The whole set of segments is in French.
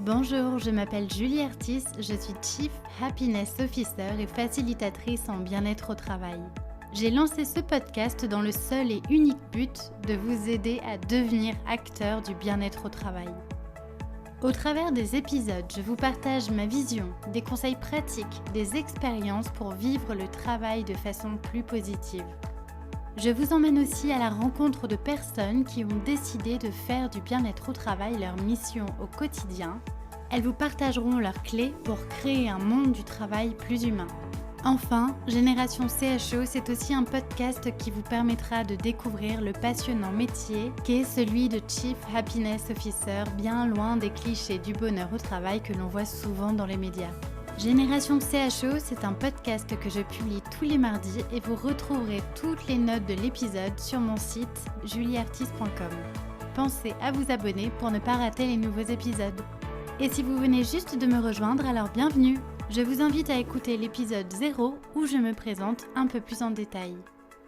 Bonjour, je m'appelle Julie Artis, je suis Chief Happiness Officer et facilitatrice en bien-être au travail. J'ai lancé ce podcast dans le seul et unique but de vous aider à devenir acteur du bien-être au travail. Au travers des épisodes, je vous partage ma vision, des conseils pratiques, des expériences pour vivre le travail de façon plus positive. Je vous emmène aussi à la rencontre de personnes qui ont décidé de faire du bien-être au travail leur mission au quotidien. Elles vous partageront leurs clés pour créer un monde du travail plus humain. Enfin, Génération CHO, c'est aussi un podcast qui vous permettra de découvrir le passionnant métier qu'est celui de Chief Happiness Officer, bien loin des clichés du bonheur au travail que l'on voit souvent dans les médias. Génération CHO, c'est un podcast que je publie tous les mardis et vous retrouverez toutes les notes de l'épisode sur mon site julieartis.com. Pensez à vous abonner pour ne pas rater les nouveaux épisodes. Et si vous venez juste de me rejoindre, alors bienvenue! Je vous invite à écouter l'épisode 0 où je me présente un peu plus en détail.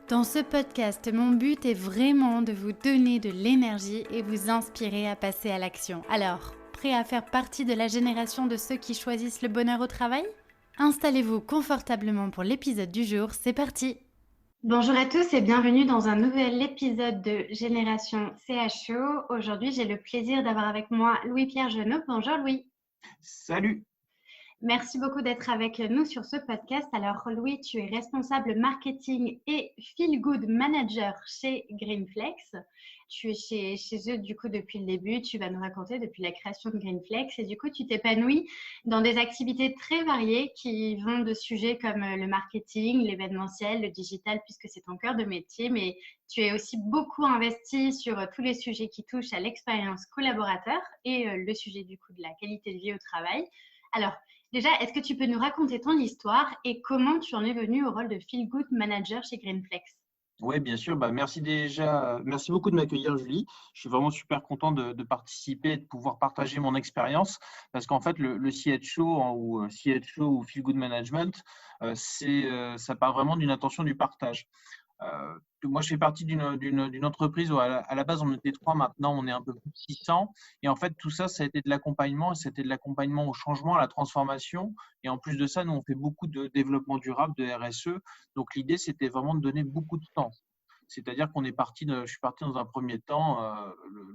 Dans ce podcast, mon but est vraiment de vous donner de l'énergie et vous inspirer à passer à l'action. Alors, prêt à faire partie de la génération de ceux qui choisissent le bonheur au travail ? Installez-vous confortablement pour l'épisode du jour, c'est parti! Bonjour à tous et bienvenue dans un nouvel épisode de Génération CHO. Aujourd'hui, j'ai le plaisir d'avoir avec moi Louis-Pierre Genot. Bonjour Louis. Salut! Merci beaucoup d'être avec nous sur ce podcast. Alors Louis, tu es responsable marketing et Feel Good Manager chez Greenflex. Tu es chez eux du coup depuis le début. Tu vas nous raconter depuis la création de Greenflex et du coup tu t'épanouis dans des activités très variées qui vont de sujets comme le marketing, l'événementiel, le digital puisque c'est ton cœur de métier, mais tu es aussi beaucoup investi sur tous les sujets qui touchent à l'expérience collaborateur et le sujet du coup de la qualité de vie au travail. Alors, déjà, est-ce que tu peux nous raconter ton histoire et comment tu en es venu au rôle de Feel Good Manager chez Greenflex ? Oui, bien sûr. Merci beaucoup de m'accueillir, Julie. Je suis vraiment super content de participer et de pouvoir partager mon expérience parce qu'en fait, le CHO ou Feel Good Management, ça part vraiment d'une intention du partage. Moi, je fais partie d'une entreprise où à la base, on était 3, maintenant, on est un peu plus de 600. Et en fait, tout ça, ça a été de l'accompagnement. C'était de l'accompagnement au changement, à la transformation. Et en plus de ça, nous, on fait beaucoup de développement durable, de RSE. Donc, l'idée, c'était vraiment de donner beaucoup de temps. C'est-à-dire je suis parti dans un premier temps,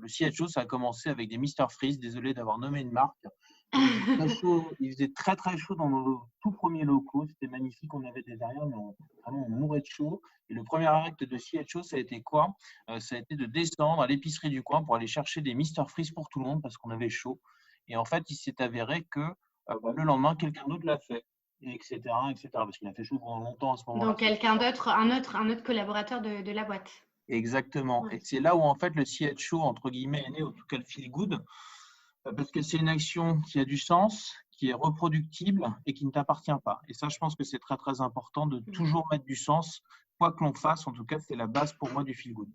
le CHO, ça a commencé avec des Mr Freeze, désolé d'avoir nommé une marque. Il faisait très très chaud dans nos tout premiers locaux, c'était magnifique, on avait des derrière, mais vraiment on mourait de chaud. Et le premier acte de CHO, ça a été quoi? Ça a été de descendre à l'épicerie du coin pour aller chercher des Mr Freeze pour tout le monde parce qu'on avait chaud. Et en fait, il s'est avéré que le lendemain, quelqu'un d'autre l'a fait, etc., parce qu'il a fait chaud pendant longtemps à ce moment-là. Donc, quelqu'un d'autre, un autre collaborateur de la boîte. Exactement. Ouais. Et c'est là où en fait le CHO, entre guillemets, est né, en tout cas le feel good, parce que c'est une action qui a du sens, qui est reproductible et qui ne t'appartient pas. Et ça, je pense que c'est très, très important de toujours mettre du sens, quoi que l'on fasse. En tout cas, c'est la base pour moi du feel good.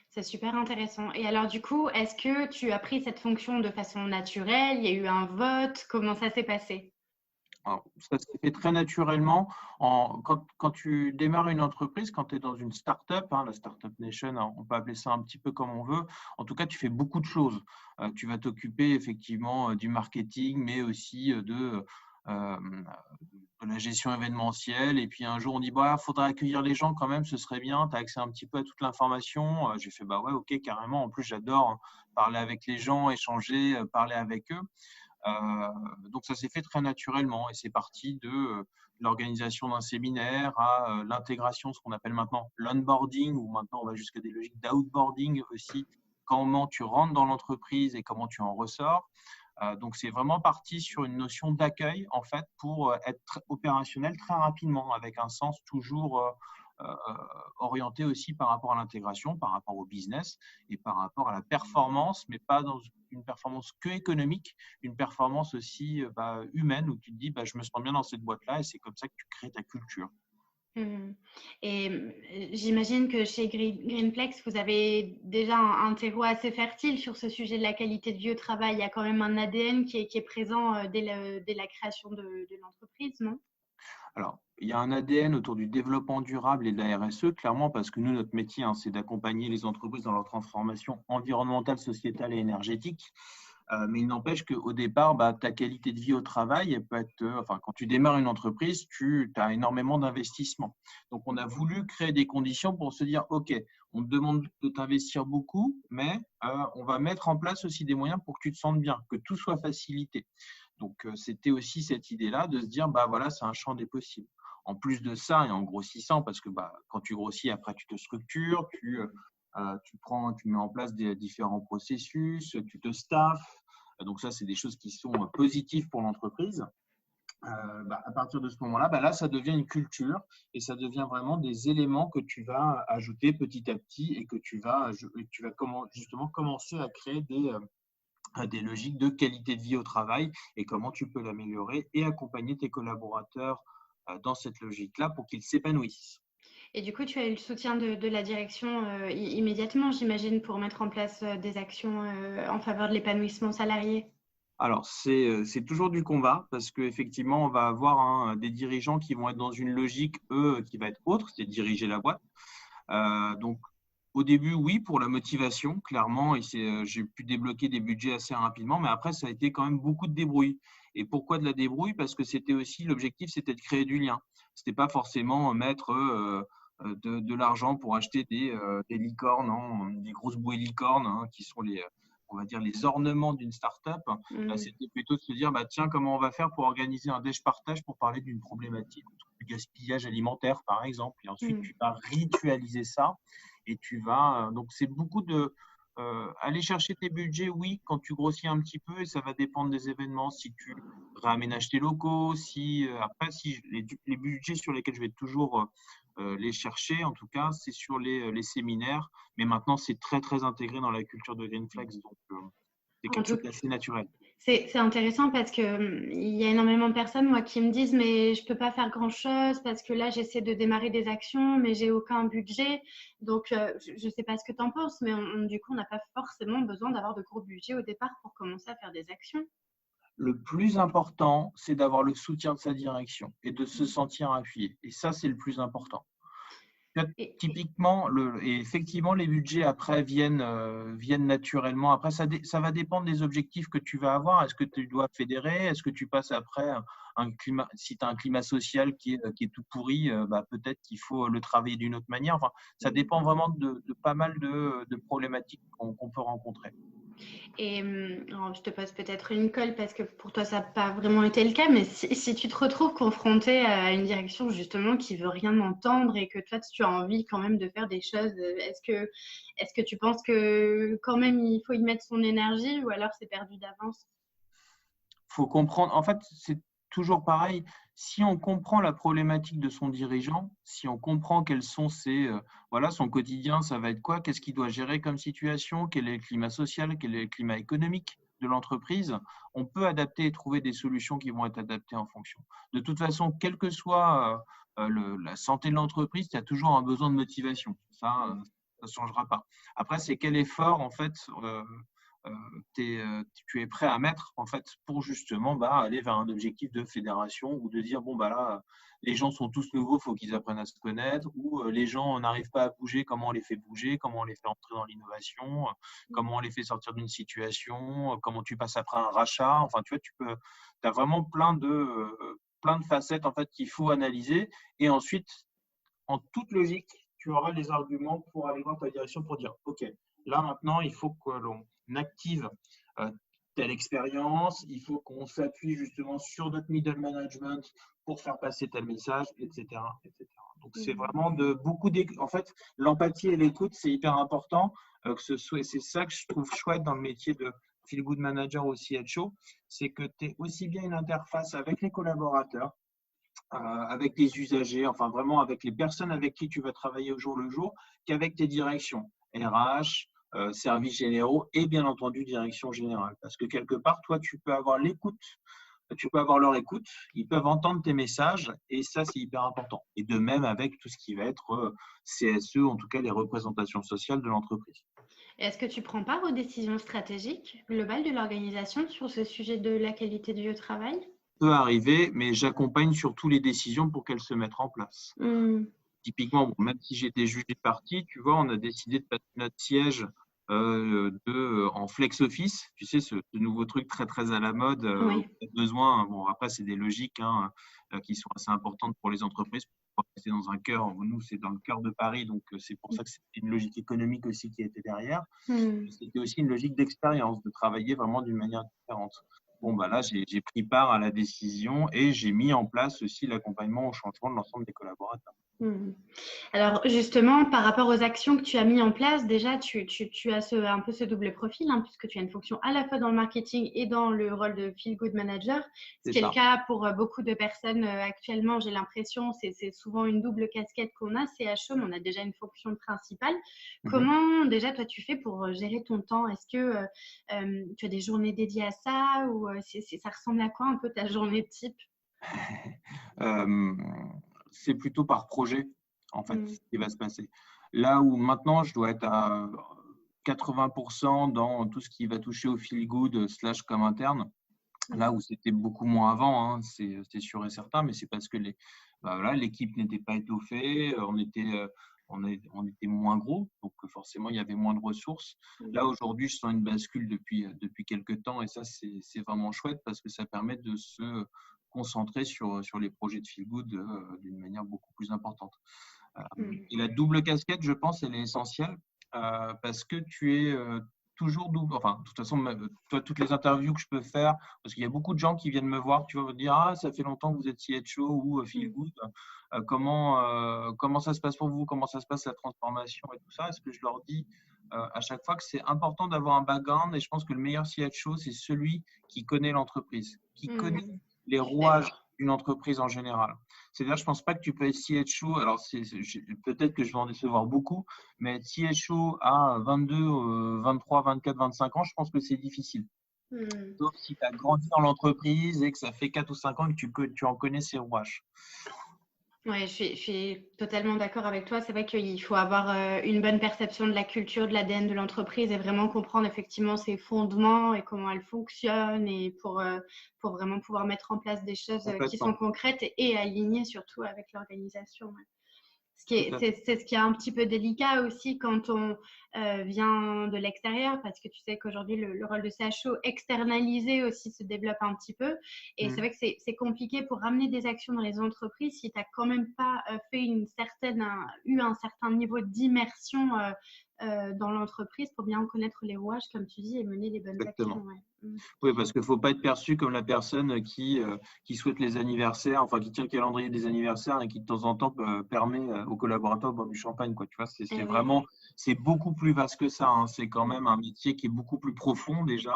C'est super intéressant. Et alors, du coup, est-ce que tu as pris cette fonction de façon naturelle? Il y a eu un vote? Comment ça s'est passé? Alors, ça s'est fait très naturellement. Quand tu démarres une entreprise, quand tu es dans une start-up, la Startup Nation, on peut appeler ça un petit peu comme on veut. En tout cas, tu fais beaucoup de choses. Tu vas t'occuper effectivement du marketing, mais aussi de la gestion événementielle. Et puis un jour, on dit, faudrait accueillir les gens quand même, ce serait bien. Tu as accès un petit peu à toute l'information. J'ai fait, ouais, ok, carrément. En plus, j'adore parler avec les gens, échanger, parler avec eux. Donc, ça s'est fait très naturellement et c'est parti de l'organisation d'un séminaire à l'intégration, ce qu'on appelle maintenant l'onboarding, ou maintenant on va jusqu'à des logiques d'outboarding aussi, comment tu rentres dans l'entreprise et comment tu en ressors. Donc, c'est vraiment parti sur une notion d'accueil en fait pour être opérationnel très rapidement avec un sens toujours orienté aussi par rapport à l'intégration, par rapport au business et par rapport à la performance, mais pas dans une performance que économique, une performance aussi humaine où tu te dis je me sens bien dans cette boîte-là et c'est comme ça que tu crées ta culture. Et j'imagine que chez Greenflex, vous avez déjà un terreau assez fertile sur ce sujet de la qualité de vie au travail. Il y a quand même un ADN qui est présent dès la création de l'entreprise, non ? Alors, il y a un ADN autour du développement durable et de la RSE, clairement, parce que nous, notre métier, c'est d'accompagner les entreprises dans leur transformation environnementale, sociétale et énergétique. Mais il n'empêche qu'au départ, ta qualité de vie au travail, elle peut être, quand tu démarres une entreprise, tu as énormément d'investissements. Donc, on a voulu créer des conditions pour se dire, OK, on te demande de t'investir beaucoup, mais on va mettre en place aussi des moyens pour que tu te sentes bien, que tout soit facilité. Donc, c'était aussi cette idée-là de se dire, voilà, c'est un champ des possibles. En plus de ça, et en grossissant, parce que quand tu grossis, après, tu te structures, tu mets en place des différents processus, tu te staffes. Donc, ça, c'est des choses qui sont positives pour l'entreprise. À partir de ce moment-là, là, ça devient une culture et ça devient vraiment des éléments que tu vas ajouter petit à petit et que tu vas justement commencer à créer des logiques de qualité de vie au travail et comment tu peux l'améliorer et accompagner tes collaborateurs dans cette logique-là pour qu'ils s'épanouissent. Et du coup, tu as eu le soutien de la direction immédiatement, j'imagine, pour mettre en place des actions en faveur de l'épanouissement salarié. Alors, c'est toujours du combat parce qu'effectivement, on va avoir des dirigeants qui vont être dans une logique, eux, qui va être autre, c'est diriger la boîte. Donc, au début, oui, pour la motivation, clairement, et j'ai pu débloquer des budgets assez rapidement, mais après, ça a été quand même beaucoup de débrouille. Et pourquoi de la débrouille? Parce que c'était aussi, l'objectif, c'était de créer du lien. Ce n'était pas forcément mettre de l'argent pour acheter des licornes, des grosses bouées licornes, qui sont on va dire, les ornements d'une start-up. C'était plutôt de se dire, tiens, comment on va faire pour organiser un déj-partage pour parler d'une problématique du gaspillage alimentaire, par exemple. Et ensuite, tu vas ritualiser ça et tu vas… donc, c'est beaucoup de… aller chercher tes budgets, oui, quand tu grossis un petit peu, et ça va dépendre des événements. Si tu réaménages tes locaux, après, les budgets sur lesquels je vais toujours les chercher, en tout cas, c'est sur les séminaires. Mais maintenant, c'est très, très intégré dans la culture de Greenflex. Donc, c'est quelque chose d'assez naturel. C'est intéressant parce qu'il y a énormément de personnes, moi, qui me disent « mais je ne peux pas faire grand-chose parce que là, j'essaie de démarrer des actions, mais je n'ai aucun budget. » Donc, je ne sais pas ce que tu en penses, mais du coup, on n'a pas forcément besoin d'avoir de gros budgets au départ pour commencer à faire des actions. Le plus important, c'est d'avoir le soutien de sa direction et de se sentir appuyé. Et ça, c'est le plus important. Typiquement, et effectivement, les budgets après viennent naturellement. Après, ça va dépendre des objectifs que tu vas avoir. Est-ce que tu dois fédérer? Est-ce que tu passes après un climat? Si tu as un climat social qui est tout pourri, peut-être qu'il faut le travailler d'une autre manière. Enfin, ça dépend vraiment de pas mal de problématiques qu'on peut rencontrer. Et je te pose peut-être une colle parce que pour toi, ça n'a pas vraiment été le cas, mais si tu te retrouves confronté à une direction justement qui veut rien entendre et que toi, tu as envie quand même de faire des choses, est-ce que tu penses que quand même il faut y mettre son énergie ou alors c'est perdu d'avance? Il faut comprendre, en fait, c'est toujours pareil. Si on comprend la problématique de son dirigeant, si on comprend quels sont son quotidien, ça va être quoi? Qu'est-ce qu'il doit gérer comme situation? Quel est le climat social? Quel est le climat économique de l'entreprise? On peut adapter et trouver des solutions qui vont être adaptées en fonction. De toute façon, quelle que soit la santé de l'entreprise, il y a toujours un besoin de motivation. Ça ne changera pas. Après, c'est quel effort, en fait, tu es prêt à mettre en fait pour justement aller vers un objectif de fédération ou de dire là les gens sont tous nouveaux, il faut qu'ils apprennent à se connaître, ou les gens n'arrivent pas à bouger, comment on les fait bouger, comment on les fait entrer dans l'innovation, comment on les fait sortir d'une situation, comment tu passes après un rachat. Enfin, tu vois, tu as vraiment plein de facettes en fait qu'il faut analyser, et ensuite en toute logique tu auras les arguments pour aller voir ta direction pour dire ok, là maintenant il faut que l'on active telle expérience, il faut qu'on s'appuie justement sur notre middle management pour faire passer tel message, etc. etc. Donc, c'est vraiment en fait, l'empathie et l'écoute, c'est hyper important. C'est ça que je trouve chouette dans le métier de Feel Good Manager ou CHO, c'est que tu es aussi bien une interface avec les collaborateurs, avec les usagers, enfin vraiment avec les personnes avec qui tu vas travailler au jour le jour, qu'avec tes directions, RH, services généraux et bien entendu direction générale. Parce que quelque part, toi, tu peux avoir l'écoute, tu peux avoir leur écoute, ils peuvent entendre tes messages et ça, c'est hyper important. Et de même avec tout ce qui va être CSE, en tout cas les représentations sociales de l'entreprise. Est-ce que tu prends part aux décisions stratégiques globales de l'organisation sur ce sujet de la qualité de vie au travail? Peut arriver, mais j'accompagne surtout les décisions pour qu'elles se mettent en place. Typiquement, même si j'étais jugé parti, tu vois, on a décidé de passer notre siège en flex office, tu sais, ce nouveau truc très, très à la mode, Oui. besoin. Bon, après, c'est des logiques qui sont assez importantes pour les entreprises. C'est dans un cœur, nous, c'est dans le cœur de Paris, donc c'est pour ça que c'est une logique économique aussi qui était derrière. C'était aussi une logique d'expérience, de travailler vraiment d'une manière différente. Bon, bah là, j'ai pris part à la décision et j'ai mis en place aussi l'accompagnement au changement de l'ensemble des collaborateurs. Alors justement, par rapport aux actions que tu as mis en place, déjà tu as un peu ce double profil, puisque tu as une fonction à la fois dans le marketing et dans le rôle de feel good manager, ce qui est le cas pour beaucoup de personnes actuellement. J'ai l'impression, c'est souvent une double casquette qu'on a. CHO, mais on a déjà une fonction principale. Comment déjà toi tu fais pour gérer ton temps? Est-ce que tu as des journées dédiées à ça, ou ça ressemble à quoi un peu ta journée type? C'est plutôt par projet, en fait, ce qui va se passer. Là où maintenant, je dois être à 80% dans tout ce qui va toucher au feel good / comme interne, là où c'était beaucoup moins avant, c'est sûr et certain, mais c'est parce que l'équipe n'était pas étoffée, on était moins gros, donc forcément, il y avait moins de ressources. Là, aujourd'hui, je sens une bascule depuis quelques temps, et ça, c'est vraiment chouette parce que ça permet de se concentrer sur les projets de feel good d'une manière beaucoup plus importante. Et la double casquette, je pense, elle est essentielle parce que tu es toujours double. Enfin, de toute façon, toi, toutes les interviews que je peux faire, parce qu'il y a beaucoup de gens qui viennent me voir, tu vas me dire, ah, ça fait longtemps que vous êtes CHO ou feel good. Comment ça se passe pour vous? Comment ça se passe la transformation et tout ça? Est-ce que je leur dis à chaque fois que c'est important d'avoir un background, et je pense que le meilleur CHO, c'est celui qui connaît l'entreprise, qui connaît les rouages d'une entreprise en général. C'est-à-dire, je ne pense pas que tu peux être CHO, alors peut-être que je vais en décevoir beaucoup, mais être CHO à 22, 23, 24, 25 ans, je pense que c'est difficile. Sauf si tu as grandi dans l'entreprise et que ça fait 4 ou 5 ans que tu en connais ses rouages. Oui, je suis totalement d'accord avec toi. C'est vrai qu'il faut avoir une bonne perception de la culture, de l'ADN de l'entreprise, et vraiment comprendre effectivement ses fondements et comment elle fonctionne, et pour vraiment pouvoir mettre en place des choses qui sont concrètes et alignées surtout avec l'organisation. C'est ce qui est un petit peu délicat aussi quand on vient de l'extérieur, parce que tu sais qu'aujourd'hui, le rôle de CHO externalisé aussi se développe un petit peu. Et c'est vrai que c'est compliqué pour ramener des actions dans les entreprises si tu n'as quand même pas eu un certain niveau d'immersion dans l'entreprise pour bien connaître les rouages, comme tu dis, et mener les bonnes actions. Oui, parce qu'il ne faut pas être perçu comme la personne qui souhaite les anniversaires, enfin qui tient le calendrier des anniversaires et qui de temps en temps permet aux collaborateurs de boire du champagne, quoi. Tu vois, c'est beaucoup plus vaste que ça. C'est quand même un métier qui est beaucoup plus profond déjà.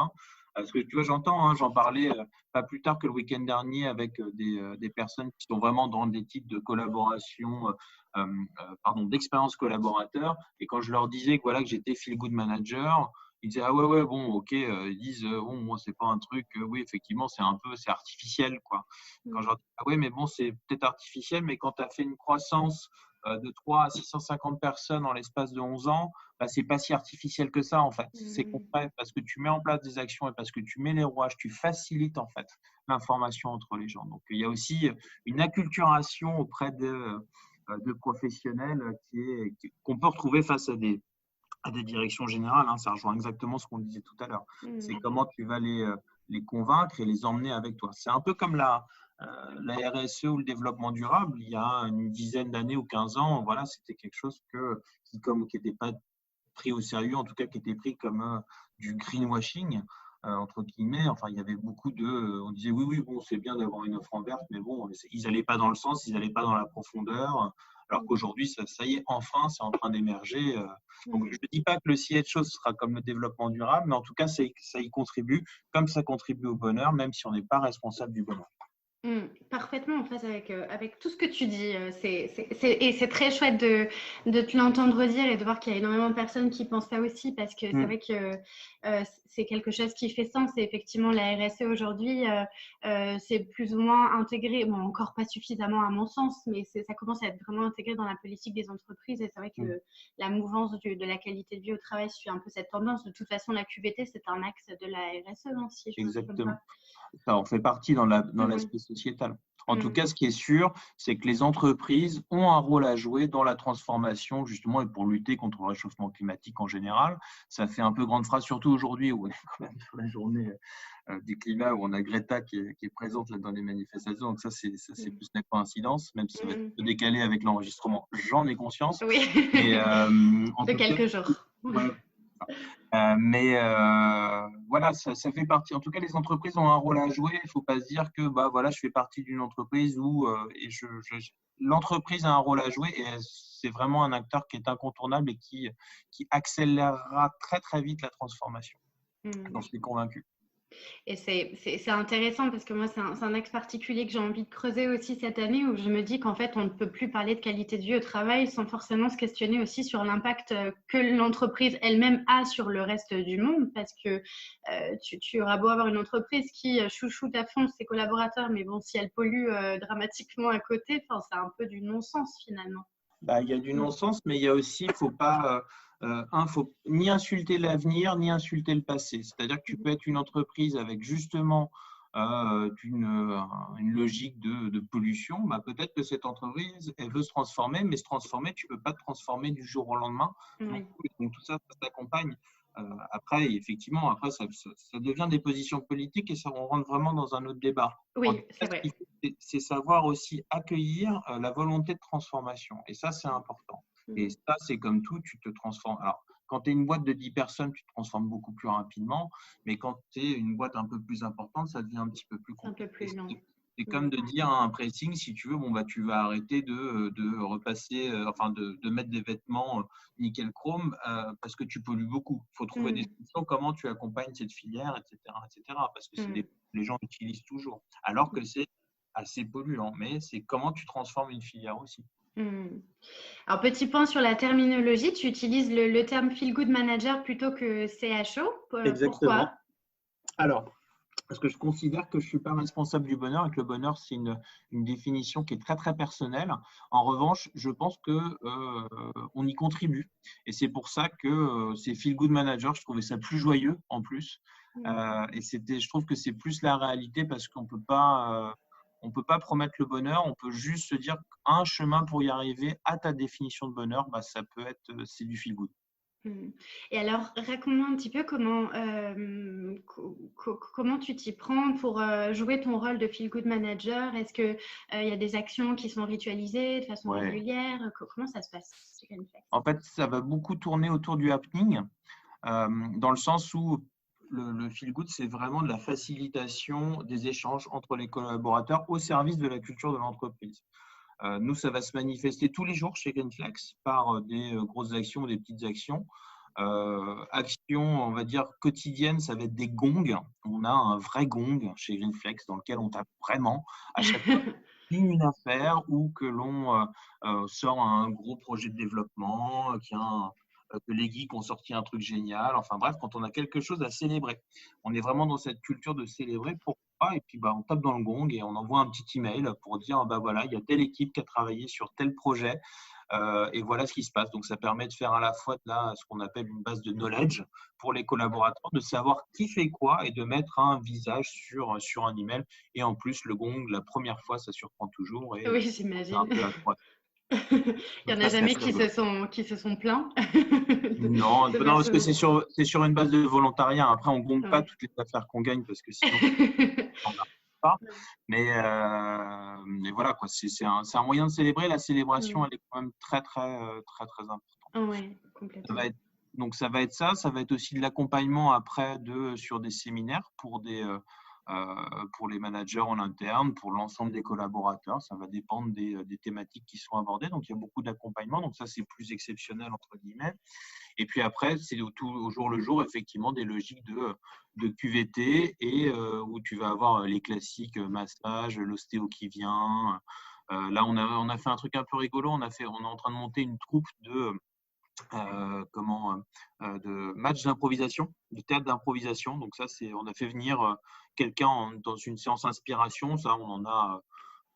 Parce que tu vois, j'en parlais pas plus tard que le week-end dernier avec des personnes qui sont vraiment dans des types de collaboration, d'expérience collaborateur. Et quand je leur disais que j'étais feel good manager, ils disaient, ah ouais, bon, ok. Ils disent, bon, moi, c'est pas un truc, oui, effectivement, c'est artificiel, quoi. Quand je leur dis, ah ouais, mais bon, c'est peut-être artificiel, mais quand tu as fait une croissance de 3 à 650 personnes en l'espace de 11 ans, c'est pas si artificiel que ça, en fait. C'est concret parce que tu mets en place des actions et parce que tu mets les rouages, tu facilites, en fait, l'information entre les gens. Donc, il y a aussi une acculturation auprès de professionnels qu'on peut retrouver face à des directions générales. Ça rejoint exactement ce qu'on disait tout à l'heure. C'est comment tu vas les convaincre et les emmener avec toi. C'est un peu comme la RSE ou le développement durable. Il y a une dizaine d'années ou 15 ans, c'était quelque chose qui n'était pas pris au sérieux, en tout cas qui était pris comme du greenwashing, entre guillemets. Enfin, il y avait beaucoup on disait oui, bon, c'est bien d'avoir une offre en verte, mais bon, ils n'allaient pas dans le sens, ils n'allaient pas dans la profondeur. Alors qu'aujourd'hui, ça y est, enfin, c'est en train d'émerger. Donc, je ne dis pas que le CHO sera comme le développement durable, mais en tout cas, ça y contribue, comme ça contribue au bonheur, même si on n'est pas responsable du bonheur. Parfaitement en phase avec tout ce que tu dis. Et c'est très chouette de te l'entendre dire et de voir qu'il y a énormément de personnes qui pensent ça aussi, parce que c'est vrai que c'est quelque chose qui fait sens. Et effectivement, la RSE aujourd'hui, c'est plus ou moins intégré, bon, encore pas suffisamment à mon sens, mais ça commence à être vraiment intégré dans la politique des entreprises. Et c'est vrai que la mouvance de la qualité de vie au travail suit un peu cette tendance. De toute façon, la QVT, c'est un axe de la RSE, si je me trompe pas. Exactement. Ça en fait partie dans l'aspect sociétale. En tout cas, ce qui est sûr, c'est que les entreprises ont un rôle à jouer dans la transformation, justement, et pour lutter contre le réchauffement climatique en général. Ça fait un peu grande phrase, surtout aujourd'hui, où on est quand même sur la journée du climat, où on a Greta qui est présente là, dans les manifestations. Donc ça, c'est plus une coïncidence, même si ça va être un peu décalé avec l'enregistrement. J'en ai conscience. Oui, Et, de quelques jours. Ouais. Voilà, ça fait partie. En tout cas, les entreprises ont un rôle à jouer. Il ne faut pas se dire que voilà, je fais partie d'une entreprise où l'entreprise a un rôle à jouer et c'est vraiment un acteur qui est incontournable et qui accélérera très très vite la transformation. J'en suis convaincu. Et c'est intéressant parce que moi, c'est un axe particulier que j'ai envie de creuser aussi cette année où je me dis qu'en fait, on ne peut plus parler de qualité de vie au travail sans forcément se questionner aussi sur l'impact que l'entreprise elle-même a sur le reste du monde parce que tu auras beau avoir une entreprise qui chouchoute à fond ses collaborateurs, mais bon, si elle pollue dramatiquement à côté, c'est un peu du non-sens finalement. Il y a du non-sens, mais il y a aussi, il ne faut pas… faut ni insulter l'avenir, ni insulter le passé. C'est-à-dire que tu peux être une entreprise avec justement une logique de pollution. Peut-être que cette entreprise, elle veut se transformer, mais se transformer, tu ne peux pas te transformer du jour au lendemain. Donc tout ça, ça s'accompagne. Après, effectivement, ça devient des positions politiques et ça, on rentre vraiment dans un autre débat. Oui, c'est vrai. C'est savoir aussi accueillir la volonté de transformation. Et ça, c'est important. Et ça, c'est comme tout, tu te transformes. Alors, quand tu es une boîte de 10 personnes, tu te transformes beaucoup plus rapidement. Mais quand tu es une boîte un peu plus importante, ça devient un petit peu plus compliqué. Un peu plus long. C'est comme de dire à un pressing, si tu veux, tu vas arrêter de repasser, de mettre des vêtements nickel chrome parce que tu pollues beaucoup. Il faut trouver des solutions, comment tu accompagnes cette filière, etc. parce que les gens l'utilisent toujours. Alors que c'est assez polluant, mais c'est comment tu transformes une filière aussi. Alors, petit point sur la terminologie, tu utilises le terme Feel Good Manager plutôt que CHO. Exactement. Pourquoi ? Alors, parce que je considère que je ne suis pas responsable du bonheur et que le bonheur, c'est une définition qui est très, très personnelle. En revanche, je pense qu'on y contribue. Et c'est pour ça que c'est Feel Good Manager. Je trouvais ça plus joyeux en plus. Et je trouve que c'est plus la réalité parce qu'on ne peut pas… on ne peut pas promettre le bonheur, on peut juste se dire qu'un chemin pour y arriver à ta définition de bonheur, ça peut être, c'est du feel good. Et alors, raconte-moi un petit peu comment tu t'y prends pour jouer ton rôle de feel good manager. Est-ce qu'il y a des actions qui sont ritualisées de façon régulière ? Comment ça se passe chez Greenflex ? En fait, ça va beaucoup tourner autour du happening, dans le sens où le feel good, c'est vraiment de la facilitation des échanges entre les collaborateurs au service de la culture de l'entreprise. Nous, ça va se manifester tous les jours chez Greenflex par des grosses actions ou des petites actions. Actions, on va dire, quotidiennes, ça va être des gongs. On a un vrai gong chez Greenflex dans lequel on tape vraiment à chaque fois une affaire ou que l'on sort un gros projet de développement, que les geeks ont sorti un truc génial. Enfin bref, quand on a quelque chose à célébrer. On est vraiment dans cette culture de célébrer. Pourquoi ? Et puis, on tape dans le gong et on envoie un petit email pour dire, voilà, il y a telle équipe qui a travaillé sur tel projet et voilà ce qui se passe. Donc, ça permet de faire à la fois ce qu'on appelle une base de knowledge pour les collaborateurs, de savoir qui fait quoi et de mettre un visage sur un email. Et en plus, le gong, la première fois, ça surprend toujours. Et oui, j'imagine. un peu à droite. Il n'y en a jamais qui se sont plaints. Non, parce que c'est sur une base de volontariat. Après, on ne gongue pas toutes les affaires qu'on gagne parce que sinon, on n'arrive pas. Mais voilà, quoi. C'est un moyen de célébrer. La célébration, elle est quand même très, très, très, très importante. Oui, complètement. Ça va être ça. Ça va être aussi de l'accompagnement après sur des séminaires pour les managers en interne, pour l'ensemble des collaborateurs. Ça va dépendre des thématiques qui sont abordées. Donc, il y a beaucoup d'accompagnement. Donc, ça, c'est plus exceptionnel, entre guillemets. Et puis après, c'est au jour le jour, effectivement, des logiques de QVT et où tu vas avoir les classiques massage, l'ostéo qui vient. Là, on a fait un truc un peu rigolo. On est en train de monter une troupe de match d'improvisation, de théâtre d'improvisation. Donc ça, on a fait venir quelqu'un dans une séance inspiration. Ça, on en a,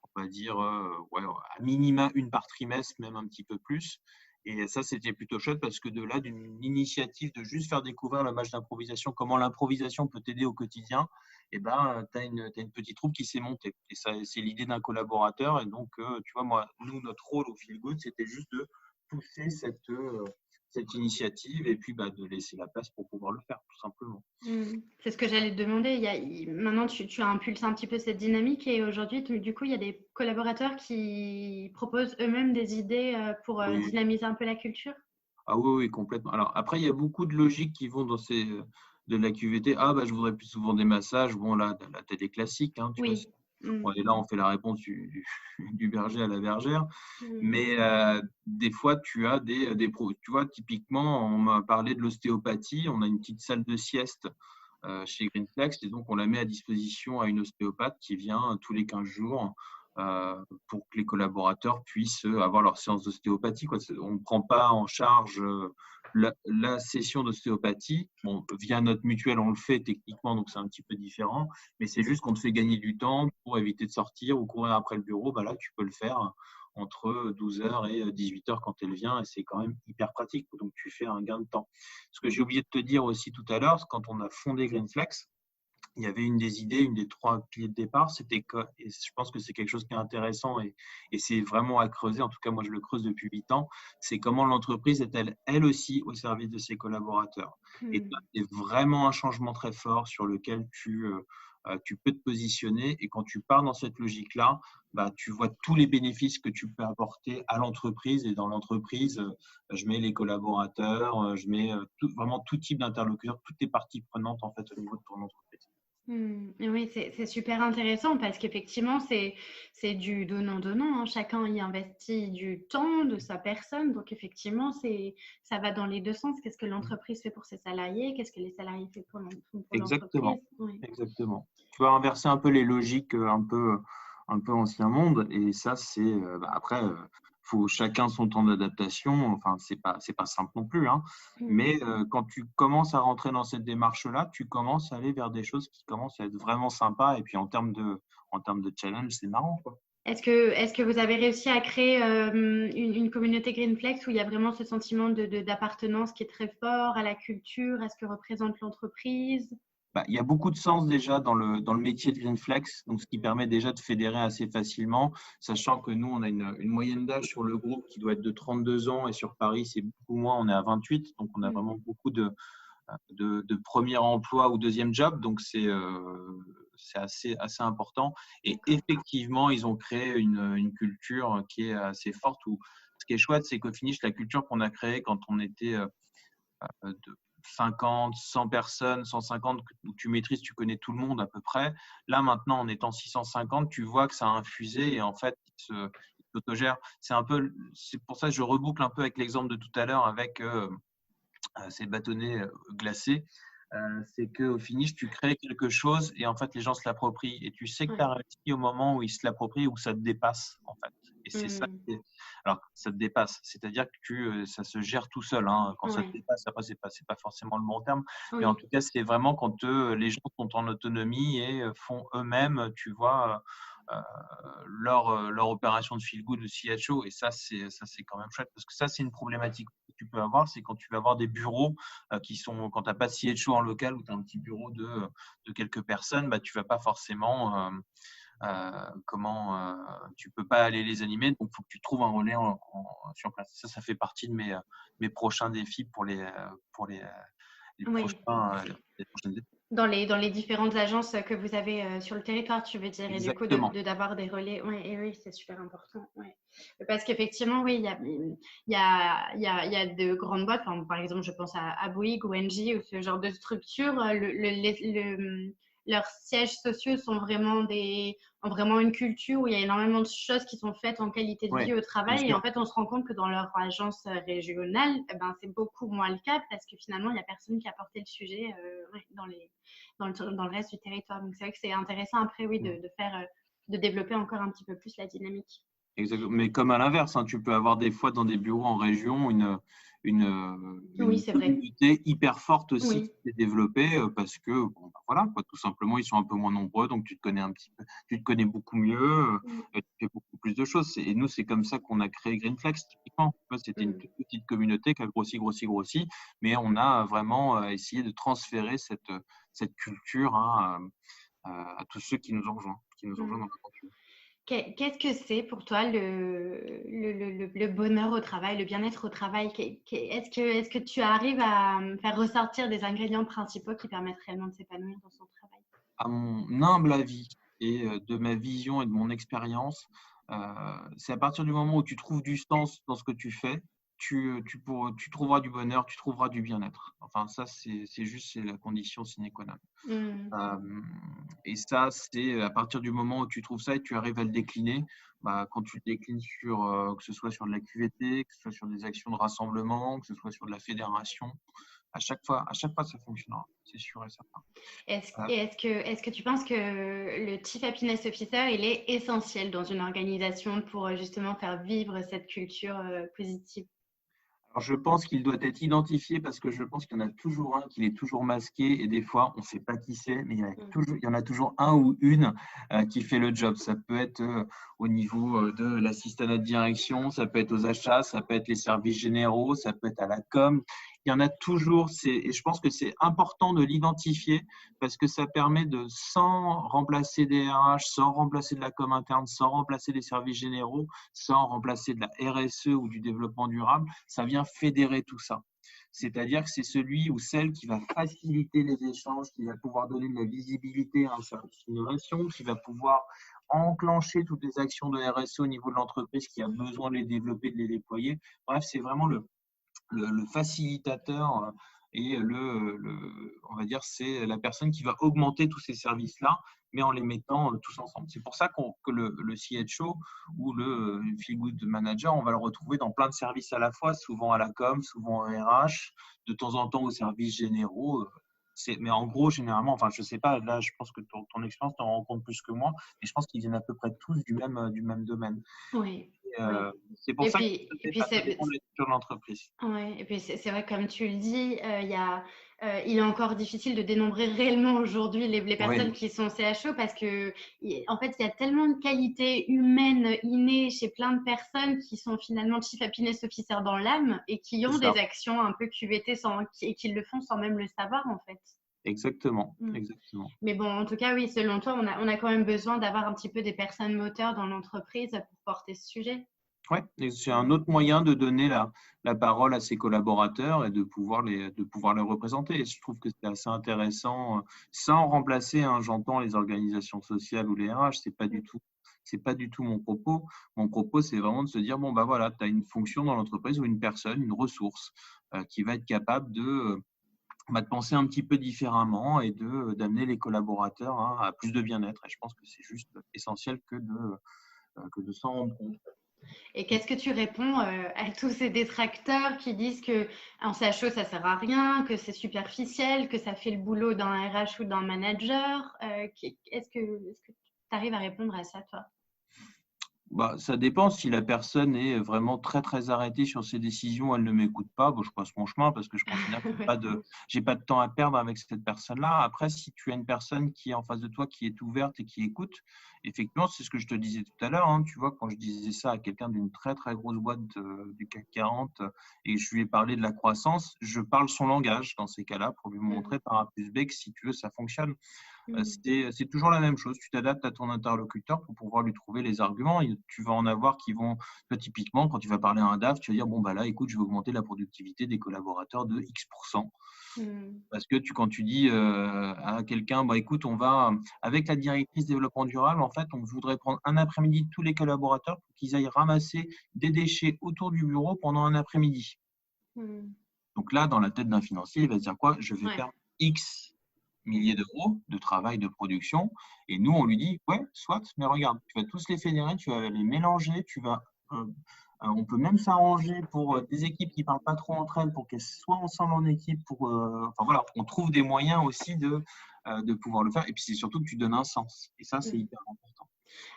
on va dire, à minima une par trimestre, même un petit peu plus. Et ça, c'était plutôt chouette parce que de là, d'une initiative de juste faire découvrir le match d'improvisation, comment l'improvisation peut t'aider au quotidien, et ben, tu as une petite troupe qui s'est montée. Et ça, c'est l'idée d'un collaborateur. Et donc, tu vois, nous, notre rôle au Feel Good, c'était juste de pousser cette initiative et puis de laisser la place pour pouvoir le faire, tout simplement. C'est ce que j'allais te demander. Maintenant, tu as impulsé un petit peu cette dynamique et aujourd'hui, du coup, il y a des collaborateurs qui proposent eux-mêmes des idées pour Oui. dynamiser un peu la culture. Ah oui, oui, complètement. Alors après, il y a beaucoup de logiques qui vont dans de la QVT. Ah, je voudrais plus souvent des massages. Bon, là, tu as des classiques, hein, tu vois. Oui. Et là, on fait la réponse du berger à la bergère. Mais des fois, tu as des pros. Tu vois, typiquement, on m'a parlé de l'ostéopathie. On a une petite salle de sieste chez Greenflex. Et donc, on la met à disposition à une ostéopathe qui vient tous les 15 jours pour que les collaborateurs puissent avoir leur séance d'ostéopathie. On ne prend pas en charge la session d'ostéopathie. Bon, via notre mutuelle, on le fait techniquement, donc c'est un petit peu différent. Mais c'est juste qu'on te fait gagner du temps pour éviter de sortir ou courir après le bureau. Là, tu peux le faire entre 12h et 18h quand elle vient et c'est quand même hyper pratique. Donc, tu fais un gain de temps. Ce que j'ai oublié de te dire aussi tout à l'heure, c'est quand on a fondé Greenflex, il y avait une des idées, une des 3 piliers de départ, c'était que, et je pense que c'est quelque chose qui est intéressant et c'est vraiment à creuser, en tout cas moi je le creuse depuis 8 ans, c'est comment l'entreprise est-elle elle aussi au service de ses collaborateurs. Et c'est vraiment un changement très fort sur lequel tu peux te positionner et quand tu pars dans cette logique-là, tu vois tous les bénéfices que tu peux apporter à l'entreprise et dans l'entreprise, je mets les collaborateurs, je mets vraiment tout type d'interlocuteurs, toutes les parties prenantes en fait au niveau de ton entreprise. Oui, c'est super intéressant parce qu'effectivement, c'est du donnant-donnant, hein. Chacun y investit du temps de sa personne. Donc, effectivement, ça va dans les deux sens. Qu'est-ce que l'entreprise fait pour ses salariés? Qu'est-ce que les salariés font pour l'entreprise? Exactement, Oui. exactement. Tu vas inverser un peu les logiques un peu ancien monde et ça, c'est après, faut chacun son temps d'adaptation. Enfin, c'est pas simple non plus, hein. Mais quand tu commences à rentrer dans cette démarche-là, tu commences à aller vers des choses qui commencent à être vraiment sympas et puis en termes de challenge, c'est marrant, quoi. Est-ce que vous avez réussi à créer une communauté Greenflex où il y a vraiment ce sentiment d'appartenance qui est très fort à la culture, à ce que représente l'entreprise? Il y a beaucoup de sens déjà dans le métier de Greenflex, donc ce qui permet déjà de fédérer assez facilement, sachant que nous, on a une moyenne d'âge sur le groupe qui doit être de 32 ans et sur Paris, c'est beaucoup moins, on est à 28, donc on a vraiment beaucoup de premier emploi ou deuxième job, donc c'est assez important. Et effectivement, ils ont créé une culture qui est assez forte. Où, ce qui est chouette, c'est qu'au finish, la culture qu'on a créée quand on était de 50, 100 personnes, 150, où tu maîtrises, tu connais tout le monde à peu près. Là, maintenant, en étant 650, tu vois que ça a infusé et en fait, il s'autogère. C'est pour ça que je reboucle un peu avec l'exemple de tout à l'heure avec ces bâtonnets glacés. C'est qu'au finish, tu crées quelque chose et en fait, les gens se l'approprient. Et tu sais que tu as réussi au moment où ils se l'approprient, où ça te dépasse, en fait. Et c'est ça. Alors, ça te dépasse, c'est-à-dire que ça se gère tout seul. Hein. Quand ça te dépasse, après, c'est pas forcément le bon terme. Mais en tout cas, c'est vraiment quand les gens sont en autonomie et font eux-mêmes, tu vois, leur opération de feel good, de CHO. Et ça, c'est quand même chouette parce que ça, c'est une problématique que tu peux avoir. C'est quand tu vas avoir des bureaux qui sont, quand tu n'as pas de CHO en local ou tu as un petit bureau de quelques personnes, tu ne vas pas forcément. Tu peux pas aller les animer, donc il faut que tu trouves un relais sur place. Ça fait partie de mes prochains défis pour les prochaines défis. Dans les différentes agences que vous avez sur le territoire, tu veux dire, Exactement. Et du coup d'avoir des relais. Oui, c'est super important. Ouais. Parce qu'effectivement, oui, il y a de grandes boîtes, par exemple, je pense à Bouygues ou Engie ou ce genre de structure, leurs sièges sociaux ont vraiment une culture où il y a énormément de choses qui sont faites en qualité de vie au travail. Et en fait, on se rend compte que dans leur agence régionale, c'est beaucoup moins le cas parce que finalement, il n'y a personne qui a porté le sujet dans le reste du territoire. Donc, c'est vrai que c'est intéressant après, oui, de développer encore un petit peu plus la dynamique. Exactement. Mais comme à l'inverse, hein, tu peux avoir des fois dans des bureaux en région Oui, une c'est vrai. communauté hyper forte aussi qui Oui. s'est développée parce que bon, bah, voilà, quoi, tout simplement, ils sont un peu moins nombreux, donc tu te connais un petit peu, tu te connais beaucoup mieux, Mm. tu fais beaucoup plus de choses. Et nous, c'est comme ça qu'on a créé Greenflex, typiquement. Tu vois, c'était une Mm. toute petite communauté qui a grossi, mais on a vraiment essayé de transférer cette culture, hein, à tous ceux qui nous ont rejoints, dans Mm. l'aventure. Qu'est-ce que c'est pour toi le bonheur au travail, le bien-être au travail? Est-ce que tu arrives à faire ressortir des ingrédients principaux qui permettent réellement de s'épanouir dans son travail? À mon humble avis et de ma vision et de mon expérience, c'est à partir du moment où tu trouves du sens dans ce que tu fais, tu trouveras du bonheur, tu trouveras du bien-être. Enfin, ça, c'est la condition sine qua non. Mm. Et ça, c'est à partir du moment où tu trouves ça et tu arrives à le décliner, bah, quand tu le déclines sur, que ce soit sur de la QVT, que ce soit sur des actions de rassemblement, que ce soit sur de la fédération, à chaque fois, ça fonctionnera, c'est sûr et certain. Est-ce que tu penses que le Chief Happiness Officer, il est essentiel dans une organisation pour justement faire vivre cette culture positive? Alors, je pense qu'il doit être identifié parce que je pense qu'il y en a toujours un qui est toujours masqué et des fois, on ne sait pas qui c'est, mais il y en a toujours un ou une qui fait le job. Ça peut être au niveau de l'assistant de direction, ça peut être aux achats, ça peut être les services généraux, ça peut être à la com. Il y en a toujours, et je pense que c'est important de l'identifier parce que ça permet de, sans remplacer des RH, sans remplacer de la com interne, sans remplacer des services généraux, sans remplacer de la RSE ou du développement durable, ça vient fédérer tout ça. C'est-à-dire que c'est celui ou celle qui va faciliter les échanges, qui va pouvoir donner de la visibilité à un service d'innovation, qui va pouvoir enclencher toutes les actions de RSE au niveau de l'entreprise qui a besoin de les développer, de les déployer. Bref, c'est vraiment le facilitateur et on va dire, c'est la personne qui va augmenter tous ces services-là, mais en les mettant tous ensemble. C'est pour ça que le CHO ou le Feel Good Manager, on va le retrouver dans plein de services à la fois, souvent à la com, souvent en RH, de temps en temps aux services généraux. Mais en gros, généralement, enfin, je ne sais pas, là, je pense que ton expérience t'en rend compte plus que moi, mais je pense qu'ils viennent à peu près tous du même domaine. Oui, Et, oui. c'est pour ça que ça dépend de l'étude de l'entreprise. Ouais, et puis c'est vrai, comme tu le dis, il est encore difficile de dénombrer réellement aujourd'hui les personnes Oui. qui sont CHO parce que, en fait, il y a tellement de qualités humaines innées chez plein de personnes qui sont finalement Chief Happiness Officer dans l'âme et qui C'est ont des ça. actions un peu QVT et qui le font sans même le savoir, en fait. Exactement, Mm. exactement. Mais bon, en tout cas, oui, selon toi, on a quand même besoin d'avoir un petit peu des personnes moteurs dans l'entreprise pour porter ce sujet. Ouais, et c'est un autre moyen de donner la parole à ses collaborateurs et de pouvoir les représenter. Et je trouve que c'est assez intéressant, sans remplacer, hein, j'entends les organisations sociales ou les RH, c'est pas du tout mon propos. Mon propos, c'est vraiment de se dire, bon, bah voilà, tu as une fonction dans l'entreprise ou une personne, une ressource qui va être capable de penser un petit peu différemment et d'amener les collaborateurs, hein, à plus de bien-être. Et je pense que c'est juste essentiel que de s'en rendre compte. Et qu'est-ce que tu réponds à tous ces détracteurs qui disent que un CHO, ça sert à rien, que c'est superficiel, que ça fait le boulot d'un RH ou d'un manager? Est-ce que tu arrives à répondre à ça, toi? Bah, ça dépend. Si la personne est vraiment très, très arrêtée sur ses décisions, elle ne m'écoute pas, bon, je passe mon chemin parce que je considère que j'ai pas de temps à perdre avec cette personne-là. Après, si tu as une personne qui est en face de toi, qui est ouverte et qui écoute, effectivement, c'est ce que je te disais tout à l'heure, hein, tu vois, quand je disais ça à quelqu'un d'une très, très grosse boîte du CAC 40 et je lui ai parlé de la croissance, je parle son langage dans ces cas-là pour lui montrer par A plus B que si tu veux, ça fonctionne. C'est toujours la même chose. Tu t'adaptes à ton interlocuteur pour pouvoir lui trouver les arguments. Et tu vas en avoir qui vont, toi, typiquement, quand tu vas parler à un DAF, tu vas dire, bon, bah là, écoute, je vais augmenter la productivité des collaborateurs de X%. Parce que quand tu dis à quelqu'un, bah, écoute, avec la directrice développement durable, en fait, on voudrait prendre un après-midi tous les collaborateurs pour qu'ils aillent ramasser des déchets autour du bureau pendant un après-midi. Donc là, dans la tête d'un financier, il va se dire quoi? Je vais perdre X milliers d'euros de travail de production. Et nous, on lui dit, ouais, soit, mais regarde, tu vas tous les fédérer, tu vas les mélanger, on peut même s'arranger pour des équipes qui ne parlent pas trop entre elles, pour qu'elles soient ensemble en équipe. Enfin voilà, on trouve des moyens aussi de pouvoir le faire. Et puis c'est surtout que tu donnes un sens. Et ça, c'est hyper important.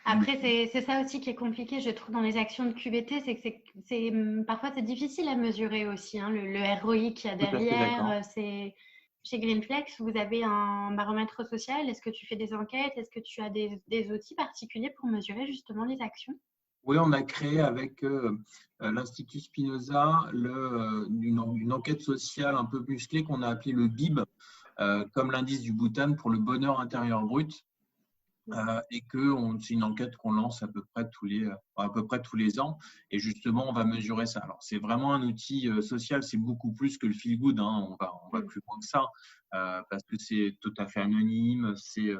Après, c'est ça aussi qui est compliqué, je trouve, dans les actions de QVT, c'est que parfois c'est difficile à mesurer aussi, hein, le ROI qu'il y a Tout à fait derrière. d'accord. Chez Greenflex, vous avez un baromètre social. Est-ce que tu fais des enquêtes? Est-ce que tu as des outils particuliers pour mesurer justement les actions? Oui, on a créé avec l'Institut Spinoza une enquête sociale un peu musclée qu'on a appelée le BIB, comme l'indice du Bhutan pour le bonheur intérieur brut. Et que c'est une enquête qu'on lance à peu près tous les ans. Et justement, on va mesurer ça. Alors, c'est vraiment un outil social, c'est beaucoup plus que le feel good. Hein. On va plus loin que ça parce que c'est tout à fait anonyme. C'est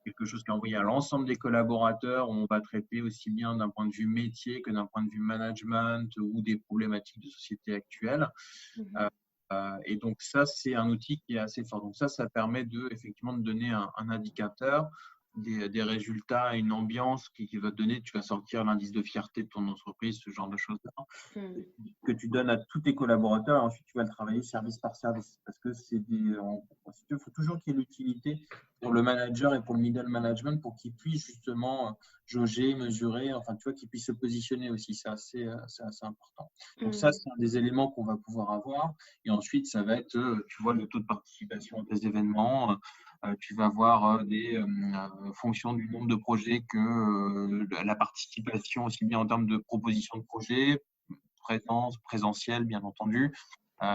quelque chose qui est envoyé à l'ensemble des collaborateurs. On va traiter aussi bien d'un point de vue métier que d'un point de vue management ou des problématiques de société actuelles. Et donc, ça, c'est un outil qui est assez fort. Donc, ça permet effectivement de donner un indicateur, des résultats, une ambiance qui va te donner, tu vas sortir l'indice de fierté de ton entreprise, ce genre de choses-là, que tu donnes à tous tes collaborateurs. Et ensuite, tu vas le travailler service par service. Parce que il faut toujours qu'il y ait l'utilité pour le manager et pour le middle management pour qu'ils puissent justement jauger, mesurer, enfin, tu vois, qu'ils puissent se positionner aussi. C'est assez important. Donc, ça, c'est un des éléments qu'on va pouvoir avoir. Et ensuite, ça va être, tu vois, le taux de participation à tes événements. Tu vas voir des fonctions du nombre de projets que la participation, aussi bien en termes de proposition de projets, présentiel, bien entendu.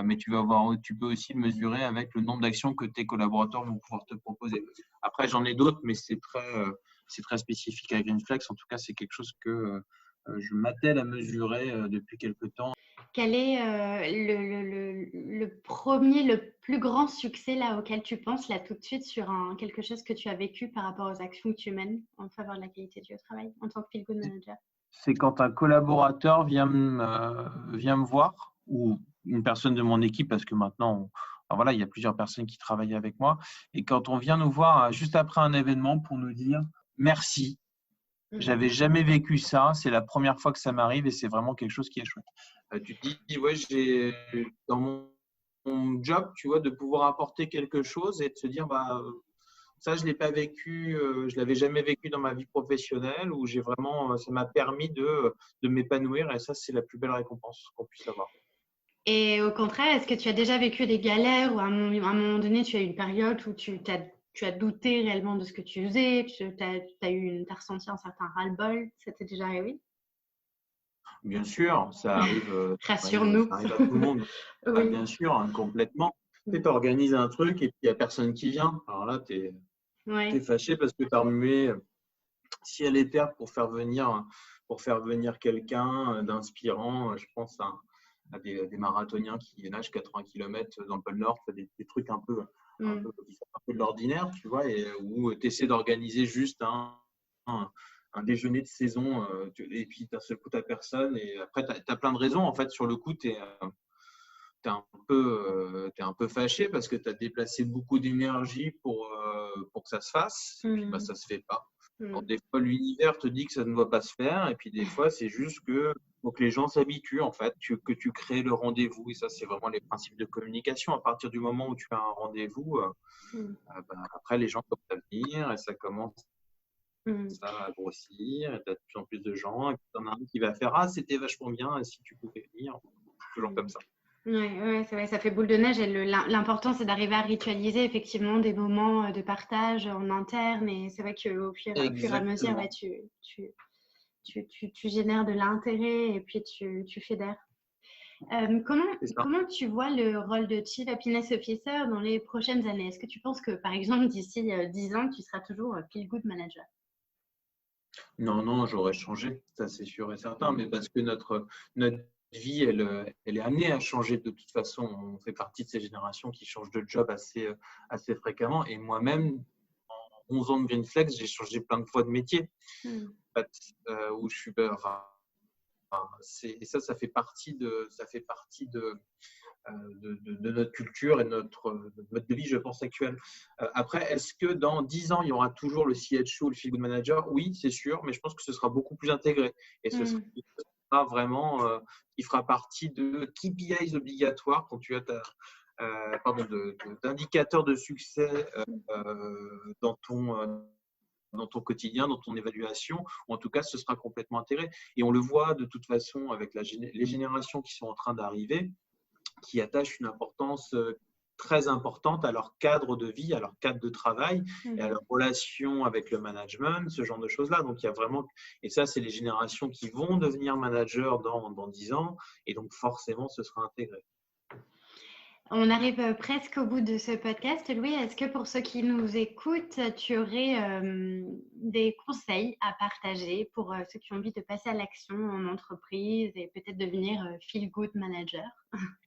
Mais tu peux aussi le mesurer avec le nombre d'actions que tes collaborateurs vont pouvoir te proposer. Après, j'en ai d'autres, mais c'est très spécifique à Greenflex. En tout cas, c'est quelque chose que je m'attelle à mesurer depuis quelques temps. Quel est le plus grand succès là, auquel tu penses là tout de suite sur quelque chose que tu as vécu par rapport aux actions que tu mènes en faveur de la qualité du travail en tant que Feel Good Manager? C'est quand un collaborateur vient me voir ou une personne de mon équipe, parce que maintenant, voilà, il y a plusieurs personnes qui travaillent avec moi. Et quand on vient nous voir juste après un événement pour nous dire merci, j'avais jamais vécu ça, c'est la première fois que ça m'arrive et c'est vraiment quelque chose qui est chouette. Tu te dis, ouais, j'ai dans mon job, tu vois, de pouvoir apporter quelque chose et de se dire, ça, je ne l'ai pas vécu, je ne l'avais jamais vécu dans ma vie professionnelle où ça m'a permis de m'épanouir et ça, c'est la plus belle récompense qu'on puisse avoir. Et au contraire, est-ce que tu as déjà vécu des galères ou à un moment donné, tu as eu une période où tu as douté réellement de ce que tu faisais, tu as ressenti un certain ras-le-bol? Ça t'est déjà arrivé? Bien sûr, ça arrive. Rassure-nous. Ça arrive à tout le monde. Oui. Bien sûr, hein, complètement. Tu organises un truc et puis il n'y a personne qui vient. Alors là, tu es fâché parce que tu as remué ciel et terre pour faire venir quelqu'un d'inspirant. Je pense à des marathoniens qui nagent 80 km dans le pôle Nord, des trucs un peu de l'ordinaire, tu vois, et où tu essaies d'organiser juste un déjeuner de saison et puis d'un seul coup, tu n'as personne. Et après, tu as plein de raisons. En fait, sur le coup, tu es un peu fâché parce que tu as déplacé beaucoup d'énergie pour que ça se fasse. Et puis, ça ne se fait pas. Alors, des fois, l'univers te dit que ça ne va pas se faire. Et puis, des fois, c'est juste que faut que les gens s'habituent, en fait, que tu crées le rendez-vous. Et ça, c'est vraiment les principes de communication. À partir du moment où tu as un rendez-vous, après, les gens commencent à venir et ça commence à grossir. Et tu as de plus en plus de gens. Et puis, tu en as un qui va faire « Ah, c'était vachement bien, si tu pouvais venir. » Toujours comme ça. Oui, c'est vrai, ça fait boule de neige. Et l'important, c'est d'arriver à ritualiser effectivement des moments de partage en interne. Et c'est vrai qu'au fur et à mesure, tu génères de l'intérêt et puis tu fédères. Comment tu vois le rôle de Chief Happiness Officer dans les prochaines années? Est-ce que tu penses que, par exemple, d'ici 10 ans, tu seras toujours Feel Good Manager? Non, j'aurais changé, ça c'est sûr et certain, mais parce que notre vie, elle est amenée à changer de toute façon. On fait partie de ces générations qui changent de job assez fréquemment. Et moi-même, en 11 ans de Greenflex, j'ai changé plein de fois de métier. Où je suis, ça fait partie de notre culture et de notre mode de vie, je pense, actuel. Après, est-ce que dans 10 ans, il y aura toujours le CHO, le Feel Good Manager? Oui, c'est sûr, mais je pense que ce sura beaucoup plus intégré. Et ce sera vraiment, qui fera partie de KPIs obligatoires quand tu as d'indicateurs de succès dans ton dans ton quotidien, dans ton évaluation, ou en tout cas, ce sera complètement intégré. Et on le voit de toute façon avec les générations qui sont en train d'arriver, qui attachent une importance très importante à leur cadre de vie, à leur cadre de travail et à leur relation avec le management, ce genre de choses-là. Donc, il y a vraiment… Et ça, c'est les générations qui vont devenir managers dans 10 ans. Et donc, forcément, ce sera intégré. On arrive presque au bout de ce podcast. Louis, est-ce que pour ceux qui nous écoutent, tu aurais des conseils à partager pour ceux qui ont envie de passer à l'action en entreprise et peut-être devenir feel good manager?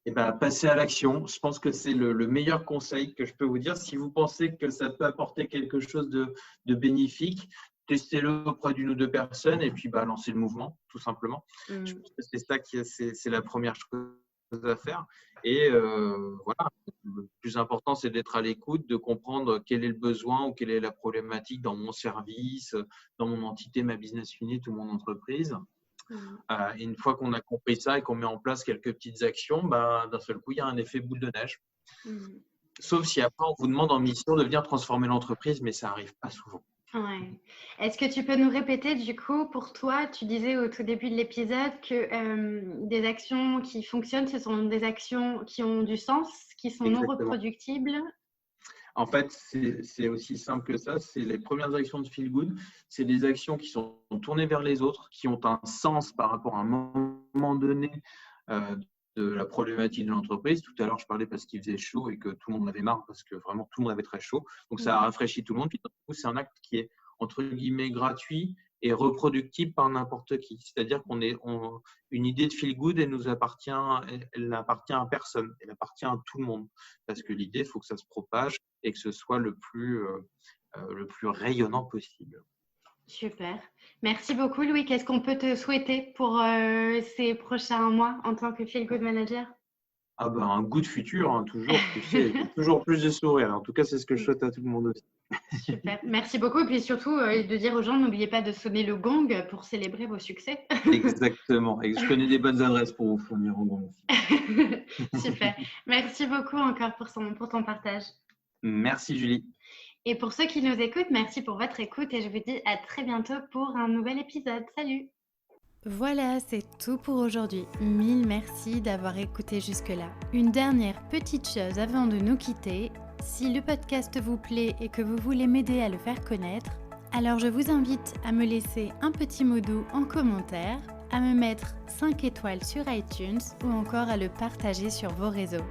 Eh ben, passer à l'action, je pense que c'est le meilleur conseil que je peux vous dire. Si vous pensez que ça peut apporter quelque chose de bénéfique, testez-le auprès d'une ou deux personnes et puis lancez le mouvement, tout simplement. Je pense que c'est ça c'est la première chose à faire. Et voilà, le plus important, c'est d'être à l'écoute, de comprendre quel est le besoin ou quelle est la problématique dans mon service, dans mon entité, ma business unit ou mon entreprise. Et une fois qu'on a compris ça et qu'on met en place quelques petites actions, d'un seul coup, il y a un effet boule de neige. Sauf si après, on vous demande en mission de venir transformer l'entreprise, mais ça n'arrive pas souvent. Ouais. Est-ce que tu peux nous répéter, du coup, pour toi, tu disais au tout début de l'épisode que des actions qui fonctionnent, ce sont des actions qui ont du sens, qui sont non reproductibles? En fait, c'est aussi simple que ça. C'est les premières actions de Feel Good. C'est des actions qui sont tournées vers les autres, qui ont un sens par rapport à un moment donné de la problématique de l'entreprise. Tout à l'heure, je parlais parce qu'il faisait chaud et que tout le monde avait marre parce que vraiment tout le monde avait très chaud. Donc, ça a rafraîchi tout le monde. Puis, du coup, c'est un acte qui est entre guillemets gratuit et reproductible par n'importe qui. C'est-à-dire une idée de Feel Good, elle n'appartient à personne. Elle appartient à tout le monde. Parce que l'idée, il faut que ça se propage et que ce soit le plus rayonnant possible. Super. Merci beaucoup, Louis. Qu'est-ce qu'on peut te souhaiter pour ces prochains mois en tant que Feel Good Manager? Un good futur, toujours. Tu sais, toujours plus de sourires. En tout cas, c'est ce que je souhaite à tout le monde aussi. Super. Merci beaucoup. Et puis surtout, de dire aux gens, n'oubliez pas de sonner le gong pour célébrer vos succès. Exactement. Et je connais des bonnes adresses pour vous fournir au gong aussi. Super. Merci beaucoup encore pour ton partage. Merci, Julie. Et pour ceux qui nous écoutent, merci pour votre écoute et je vous dis à très bientôt pour un nouvel épisode. Salut! Voilà, c'est tout pour aujourd'hui. Mille merci d'avoir écouté jusque-là. Une dernière petite chose avant de nous quitter. Si le podcast vous plaît et que vous voulez m'aider à le faire connaître, alors je vous invite à me laisser un petit mot doux en commentaire, à me mettre 5 étoiles sur iTunes ou encore à le partager sur vos réseaux.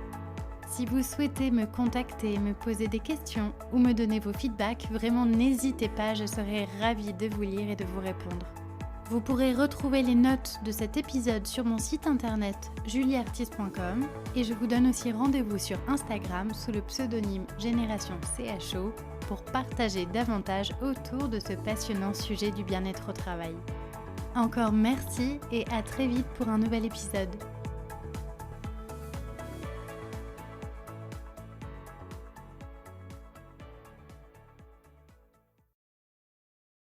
Si vous souhaitez me contacter, me poser des questions ou me donner vos feedbacks, vraiment n'hésitez pas, je serai ravie de vous lire et de vous répondre. Vous pourrez retrouver les notes de cet épisode sur mon site internet julieartiste.com et je vous donne aussi rendez-vous sur Instagram sous le pseudonyme Génération CHO pour partager davantage autour de ce passionnant sujet du bien-être au travail. Encore merci et à très vite pour un nouvel épisode.